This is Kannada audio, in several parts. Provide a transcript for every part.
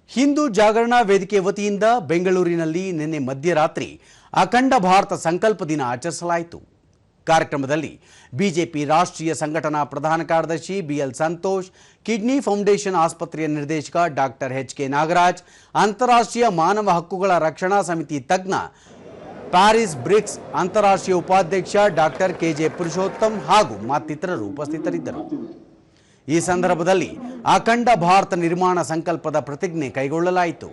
ಹಿಂದೂ ಜಾಗರಣಾ ವೇದಿಕೆ ವತಿಯಿಂದ ಬೆಂಗಳೂರಿನಲ್ಲಿ ನಿನ್ನೆ ಮಧ್ಯರಾತ್ರಿ ಅಖಂಡ ಭಾರತ ಸಂಕಲ್ಪ ದಿನ ಆಚರಿಸಲಾಯಿತು. ಕಾರ್ಯಕ್ರಮದಲ್ಲಿ ಬಿಜೆಪಿ ರಾಷ್ಟ್ರೀಯ ಸಂಘಟನಾ ಪ್ರಧಾನ ಕಾರ್ಯದರ್ಶಿ ಬಿಎಲ್ ಸಂತೋಷ್, ಕಿಡ್ನಿ ಫೌಂಡೇಶನ್ ಆಸ್ಪತ್ರೆಯ ನಿರ್ದೇಶಕ ಡಾಕ್ಟರ್ ಎಚ್.ಕೆ. ನಾಗರಾಜ್, ಅಂತಾರಾಷ್ಟ್ರೀಯ ಮಾನವ ಹಕ್ಕುಗಳ ರಕ್ಷಣಾ ಸಮಿತಿ ತಜ್ಞ ಪ್ಯಾರಿಸ್ ಬ್ರಿಕ್ಸ್ ಅಂತಾರಾಷ್ಟ್ರೀಯ ಉಪಾಧ್ಯಕ್ಷ ಡಾಕ್ಟರ್ ಕೆ.ಜೆ. ಪುರುಷೋತ್ತಮ್ ಹಾಗೂ ಮತ್ತಿತರರು ಉಪಸ್ಥಿತರಿದ್ದರು. ಈ ಸಂದರ್ಭದಲ್ಲಿ ಅಖಂಡ ಭಾರತ ನಿರ್ಮಾಣ ಸಂಕಲ್ಪದ ಪ್ರತಿಜ್ಞೆ ಕೈಗೊಳ್ಳಲಾಯಿತು.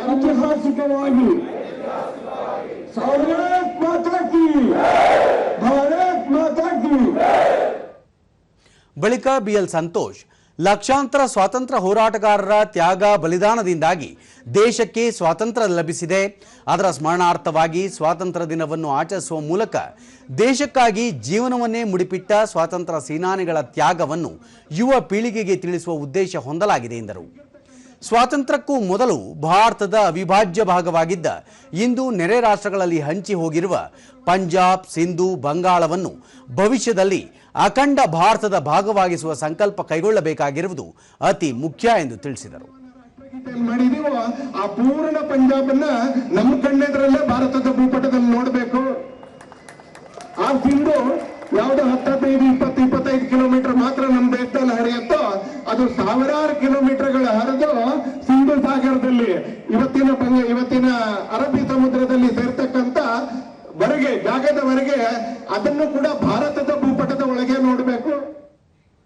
ಐತಿಹಾಸಿಕವಾಗಿ ಭಾರತ್ ಮಾತಾ ಕಿ, ಭಾರತ್ ಮಾತಾ ಕಿ. ಬಳಿಕ ಬಿಎಲ್ ಸಂತೋಷ್, ಲಕ್ಷಾಂತರ ಸ್ವಾತಂತ್ರ್ಯ ಹೋರಾಟಗಾರರ ತ್ಯಾಗ ಬಲಿದಾನದಿಂದಾಗಿ ದೇಶಕ್ಕೆ ಸ್ವಾತಂತ್ರ್ಯ ಲಭಿಸಿದೆ. ಅದರ ಸ್ಮರಣಾರ್ಥವಾಗಿ ಸ್ವಾತಂತ್ರ್ಯ ದಿನವನ್ನು ಆಚರಿಸುವ ಮೂಲಕ ದೇಶಕ್ಕಾಗಿ ಜೀವನವನ್ನೇ ಮುಡಿಪಿಟ್ಟ ಸ್ವಾತಂತ್ರ್ಯ ಸೇನಾನಿಗಳ ತ್ಯಾಗವನ್ನು ಯುವ ಪೀಳಿಗೆಗೆ ತಿಳಿಸುವ ಉದ್ದೇಶ ಹೊಂದಲಾಗಿದೆ ಎಂದರು. ಸ್ವಾತಂತ್ರ್ಯಕ್ಕೂ ಮೊದಲು ಭಾರತದ ಅವಿಭಾಜ್ಯ ಭಾಗವಾಗಿದ್ದ ಇಂದು ನೆರೆ ರಾಷ್ಟ್ರಗಳಲ್ಲಿ ಹಂಚಿ ಹೋಗಿರುವ ಪಂಜಾಬ್, ಸಿಂಧು, ಬಂಗಾಳವನ್ನು ಭವಿಷ್ಯದಲ್ಲಿ ಅಖಂಡ ಭಾರತದ ಭಾಗವಾಗಿಸುವ ಸಂಕಲ್ಪ ಕೈಗೊಳ್ಳಬೇಕಾಗಿರುವುದು ಅತಿ ಮುಖ್ಯ ಎಂದು ತಿಳಿಸಿದರು. ಆ ಪೂರ್ಣ ಪಂಜಾಬನ್ನ ನಮ್ಮ ಕಣ್ಣೆದರಲ್ಲೇ ಭಾರತದ ಭೂಪಟದಲ್ಲಿ ನೋಡಬೇಕು. ಆ ಸಿಂಧು ಯಾವುದೋ 15-20-25 ಕಿಲೋಮೀಟರ್ ಮಾತ್ರ ನಮ್ಮ ದೇಶದಲ್ಲಿ ಹರಿಯುತ್ತೋ ಅದು ಸಾವಿರಾರು ಕಿಲೋಮೀಟರ್ಗಳ ಹರಿದು ಸಿಂಧು ಸಾಗರದಲ್ಲಿ ಇವತ್ತಿನ ಅರಬ್ಬಿ ಸಮುದ್ರದಲ್ಲಿ ಸೇರ್ತಕ್ಕಂಥ ಜಾಗದವರೆಗೆ ಅದನ್ನು ಕೂಡ ಭಾರತದ ಭೂಪಟ